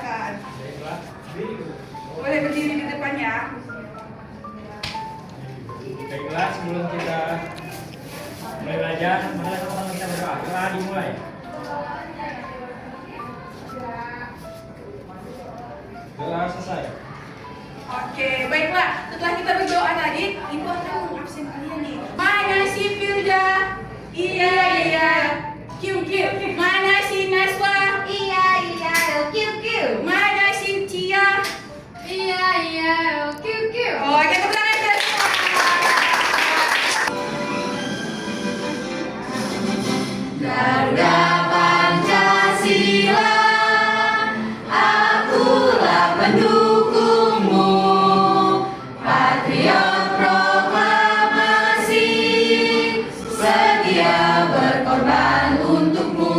silakan. Boleh berdiri di depan ya. Baiklah, sebelum kita mulai belajar, mari sama-sama kita berdoa. Telah dimulai. Telah selesai. Oke, baiklah. Setelah kita berdoa tadi, Ibu akan mengabsen kalian nih. Mana si Firda? Iya. Kiu. Mana si Naswa? Iya, kiu. Mana si Cia? Iya, kiu. Oh, kita ulang aja semua. Garuda Pancasila, akulah pendukungmu, patriot proklamasi, setia berkorban untukmu.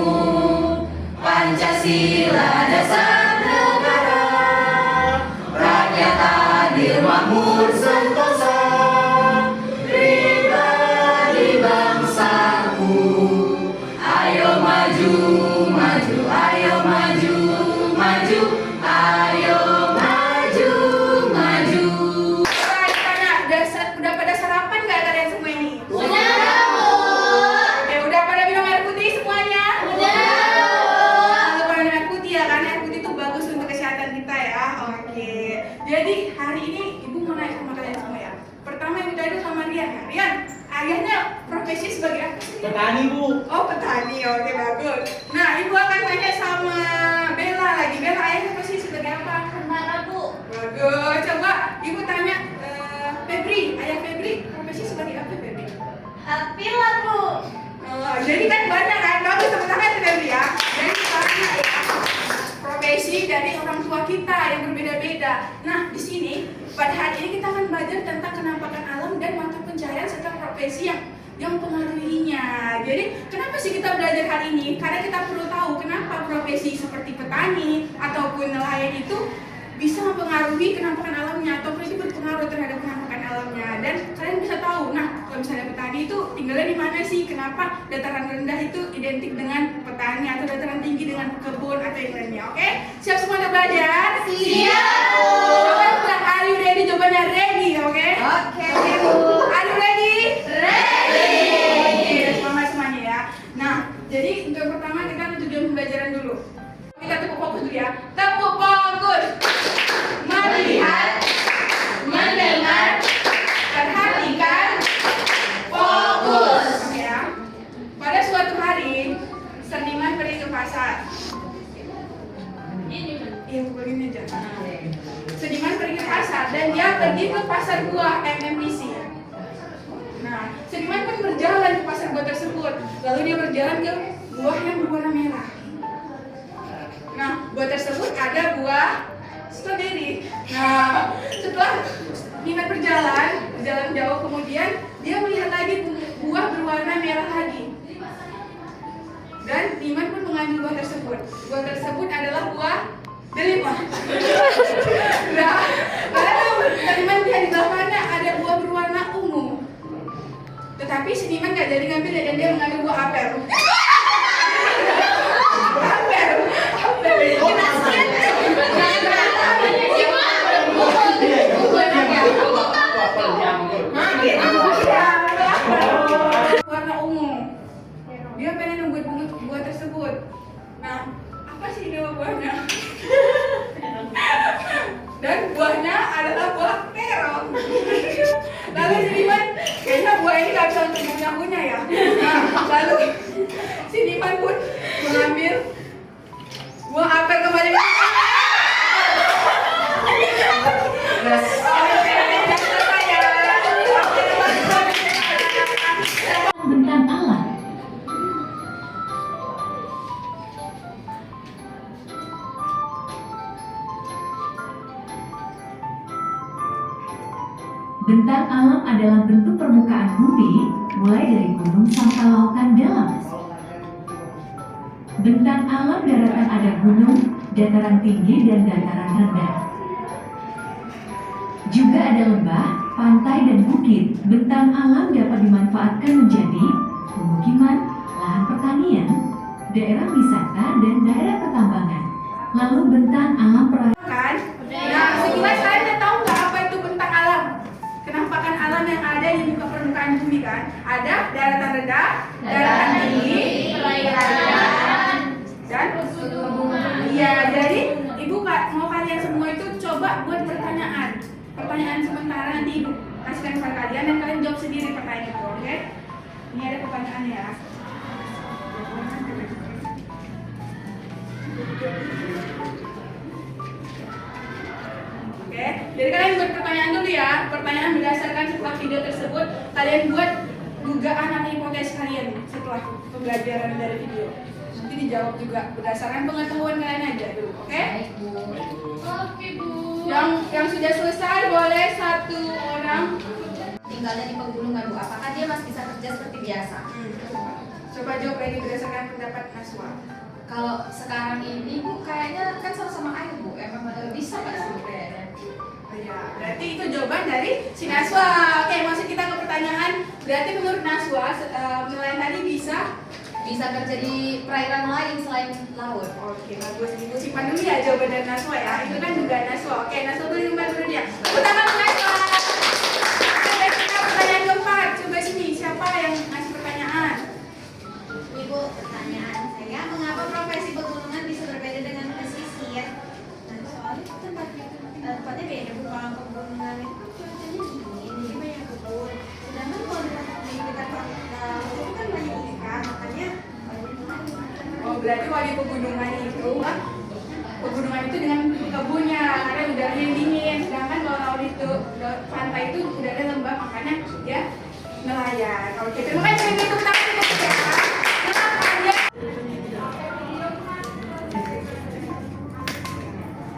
Pancasila dasar negara, rakyat adil makmur sentosa, pribadi bangsaku. Ayo maju, ayo maju, maju. Udah pada sarapan nggak kalian semua ini? Udah, Bu. Udah pada minum air putih semuanya? Jangan lupa minum air putih ya, karena air putih itu bagus untuk kesehatan kita ya. Oke. Jadi hari ini Ibu mau nanya sama kalian semua ya. Pertama Ibu tanya sama Rian ya. Rian, ayahnya profesi sebagai apa sih? Petani, Bu. Oh, petani. Oke, bagus. Nah, Ibu akan tanya sama Bella lagi. Bella, ayahnya profesi sebagai apa? Tentara, Bu. Bagus. Coba Ibu tanya Febri. Ayah Febri profesi sebagai apa, Febri? Pilot, Bu. Jadi kan banyak kan, bagus tepuk tangan ya Febri ya. Jadi banyak ya profesi dari orang tua kita yang berbeda-beda. Nah di sini pada hari ini kita akan belajar tentang kenampakan alam dan mata pencaharian serta profesi yang mempengaruhinya. Jadi kenapa sih kita belajar hari ini? Karena kita perlu tahu kenapa profesi seperti petani ataupun nelayan itu bisa mempengaruhi kenampakan alamnya atau profesi berpengaruh terhadap kenampakan alamnya. Dan kalian bisa tahu, nah kalau misalnya petani itu tinggalnya di mana sih? Kenapa dataran rendah itu identik dengan petani atau dataran tinggi dengan kebun atau yang lainnya? Oke? Siap semua untuk belajar? Siap, Bu. Coba bilang, are you ready? Jawabannya ready, oke? Oke, Bu. Are you ready? Ready. Oke, semangat semuanya ya. Nah, jadi untuk yang pertama kita ada tujuan pembelajaran dulu. Kita tepuk fokus dulu ya. Tepuk fokus. Melihat, mendengar, perhatikan, fokus. Oke ya. Pada suatu hari, seniman pergi ke pasar. Iya, begini aja. Seniman pergi ke pasar dan dia pergi ke pasar buah MMPC. Nah, seniman pun berjalan ke pasar buah tersebut. Lalu dia berjalan ke buah yang berwarna merah. Nah, buah tersebut ada buah stroberi. Nah, setelah Niman berjalan jauh, kemudian dia melihat lagi buah berwarna merah lagi. Dan Niman pun mengambil buah tersebut. Buah tersebut adalah buah delima. Nah, karena Niman lihat di belakangnya ada buah berwarna ungu. Tetapi si Niman nggak jadi ngambil dan dia mengambil buah apel. Warna ungu. Dia pengen membuat buah tersebut. Nah, apa sih nama buahnya? Dan buahnya adalah buah terong. Lalu si Niman, kayaknya buah ini gak bisa untuk punya ya. Nah, lalu si Niman pun mengambil buah apel kembali. Bentang alam. Bentang alam adalah bentuk permukaan bumi, mulai dari gunung sampai lautan dalam. Bentang alam daratan ada gunung, dataran tinggi, dan dataran rendah. Juga ada lembah, pantai, dan bukit. Bentang alam dapat dimanfaatkan menjadi pemukiman, lahan pertanian, daerah wisata, dan daerah pertambangan. Lalu bentang alam perairan. Kan? Nah, sekilas kalian udah tahu nggak apa itu bentang alam? Kenampakan alam yang ada di muka permukaan bumi kan? Ada daratan rendah, daratan tinggi, perairan, dan iya. Jadi ibu mau kalian semua itu coba buat pertanyaan sementara, nanti ibu kasihkan kepada kalian dan kalian jawab sendiri pertanyaan itu, oke? Ini ada pertanyaan ya. Oke, jadi kalian buat pertanyaan dulu ya. Pertanyaan berdasarkan setelah video tersebut, kalian buat dugaan atau hipotesis kalian setelah pembelajaran dari video. Nanti dijawab juga berdasarkan pengetahuan kalian aja dulu, oke? Oke, Bu. Yang sudah selesai boleh satu orang. Tinggalnya di pegunungan, Bu. Apakah dia masih bisa kerja seperti biasa? Coba jawab lagi berdasarkan pendapat Naswa. Kalau sekarang ini, Bu, kayaknya kan sama-sama air, Bu. Emang bisa nggak sih, Bu, kayaknya? Ya, berarti itu jawaban dari si Naswa. Oke, masuk kita ke pertanyaan. Berarti menurut Naswa, nelayan tadi bisa Bisa kerja di perairan lain selain laut. Oke, bagus. Ibu simpan dulu ya jawaban dari Naswa ya. Itu kan juga Naswa. Oke, Naswa dulu simpan dulu dia. Tepuk tangan untuk Naswa. Oke, kita pertanyaan keempat. Coba sini, siapa yang ngasih pertanyaan? Ibu, pertanyaan saya, mengapa profesi pegunungan bisa berbeda dengan pesisir? Nah, soalnya tempatnya beda, Bu. Kalau pegunungan itu cuacanya dingin, jadi banyak kebun. Sedangkan kalau di dekat laut itu kan banyak ikan, makanya Oh, berarti kalau di pegunungan itu dengan kebunnya karena udaranya yang dingin. Sedangkan kalau laut itu pantai itu udara lembab, makanya dia nelayan. Oke, terima kasih untuk tangan ya. Kenapa dia?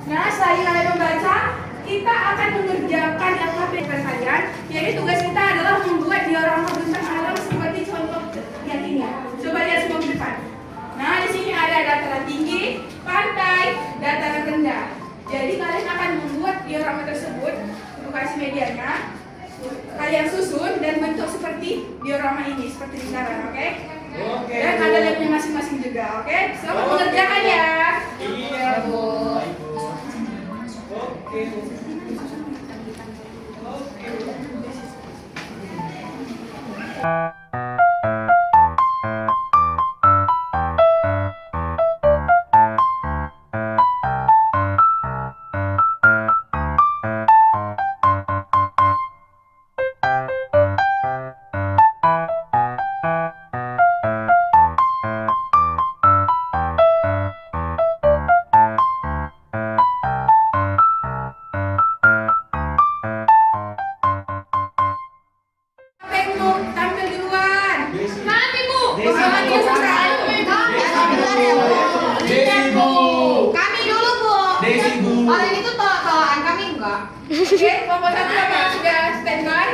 Nah, selain kalian membaca, kita akan mengerjakan LKP kalian. Jadi tugas kita adalah membuat diorama bentang alam seperti contoh yang ini. Coba lihat semua ke depan. Nah, di sini ada dataran tinggi, pantai, dataran rendah. Jadi kalian akan membuat diorama tersebut, untuk kasih medianya, kalian susun dan bentuk seperti diorama ini, seperti lingkaran, oke? Oke. Dan ada labnya masing-masing juga, oke? Selamat mengerjakan ya. Iya, Bu. Oke, Bu. Tampil duluan. Kami, Bu. Pengalaman dia selesai. Desi, Bu. Kami dulu, Bu. Desi, Bu. Orang itu tolak-tolakan kami enggak? Oke, kelompok satu apa sudah standby?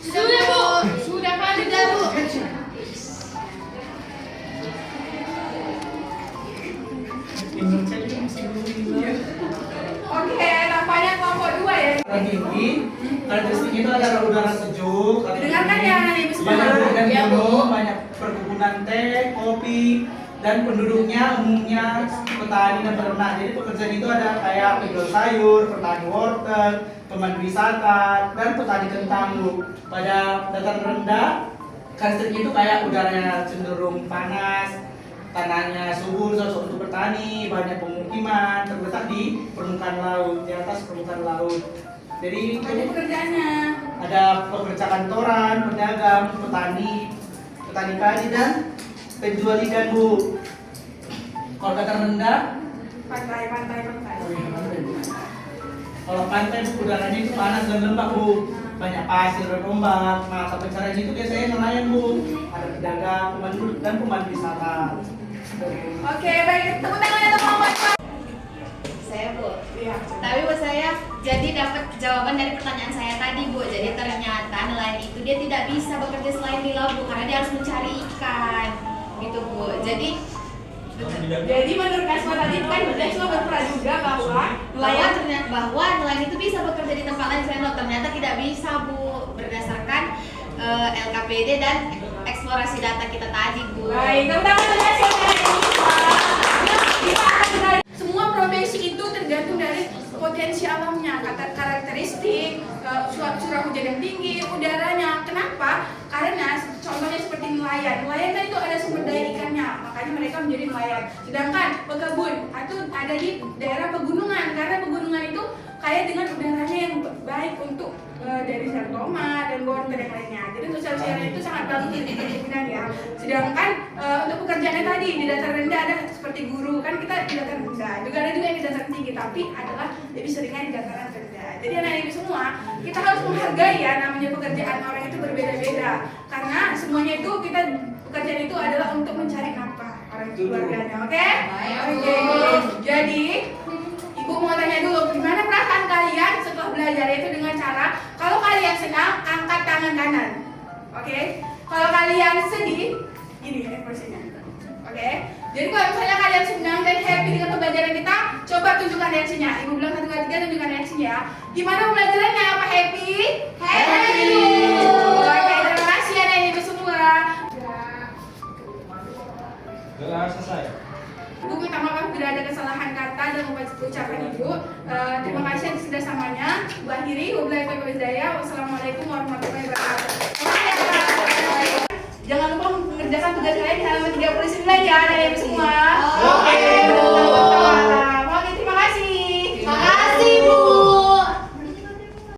Sudah, Bu. Sudah kali, Bu. Oke, tampaknya kelompok dua ya. Tinggi, karakteristik itu adalah udara sejuk, Dengarkan ya, Ibu semua. banyak hujan Ya, gunung, banyak perkebunan teh, kopi, dan penduduknya umumnya petani dan peternak. Jadi pekerjaan itu ada kayak penjual sayur, petani wortel, pemandu wisata, dan petani kentang. Bu. Pada dataran rendah, karakteristik itu kayak udaranya cenderung panas, tanahnya subur, cocok untuk bertani, banyak pemukiman terletak di permukaan laut, di atas permukaan laut. Jadi Ada pekerjaannya. ada pekerja kantoran, pedagang, petani padi dan penjual ikan, Bu. Kalau dataran rendah, Pantai. kalau pantai Bu, udaranya itu panas dan lembab, Bu. Banyak pasir dan ombak. Nah, pencarian itu biasanya nelayan, Bu. Ada pedagang, pemandu dan pemandu wisata. Oke, baik. Tepuk tangan untuk kelompok dua. Saya, Bu. Iya. Tapi buat saya jadi dapat jawaban dari pertanyaan saya tadi, Bu. Jadi ternyata nelayan itu dia tidak bisa bekerja selain di laut, Bu, karena dia harus mencari ikan. Gitu, Bu. Jadi Jadi menurut Naswa tadi kan Naswa berpraduga bahwa nelayan itu bisa bekerja di tempat lain selain laut. Ternyata tidak bisa, Bu, berdasarkan LKPD dan eksplorasi data kita tadi, Bu. baik. Tepuk tangan untuk Naswa. Kita akan semua profesi itu tergantung dari potensi alamnya, karakteristik, curah hujan yang tinggi, udaranya. Kenapa? Karena contohnya seperti nelayan. Nelayan kan itu ada sumber daya ikannya, makanya mereka menjadi nelayan. Sedangkan pekebun itu ada di daerah pegunungan, karena pegunungan itu kaya dengan udaranya yang baik untuk dari sertoma dan bor dan yang lainnya. Jadi untuk sel-selnya itu sangat bagus untuk perkebunan ya. Sedangkan untuk pekerjaannya tadi di dataran rendah ada seperti guru, kan kita di dataran rendah. Juga ada juga yang di dataran tinggi, tapi adalah lebih seringnya di dataran rendah. Jadi anak-anak ibu semua, kita harus menghargai ya, namanya pekerjaan orang itu berbeda-beda. Karena semuanya itu pekerjaan itu adalah untuk mencari nafkah orang keluarganya, oke? Oke. Jadi ibu mau tanya dulu, gimana perasaan kalian setelah belajar itu dengan cara kalau kalian senang, angkat tangan kanan. Oke? Kalau kalian sedih, ini ekspresinya. Oke? Jadi kalau misalnya kalian senang dan happy dengan pembelajaran kita, coba tunjukkan reaksinya. Ibu bilang 1, 2, 3, tunjukkan reaksinya ya. Gimana pembelajarannya? Apa happy? Happy! Oke, terima kasih anak ibu semua. Sudah selesai. Ibu minta maaf bila ada kesalahan kata dan ucapan ibu. Terima kasih atas kerjasamanya. Bu akhiri, wabillahi taufiq wal hidayah. Wassalamualaikum warahmatullahi wabarakatuh. Jangan lupa mengerjakan tugas kalian di halaman 39 ya, anak ibu semua. Oke.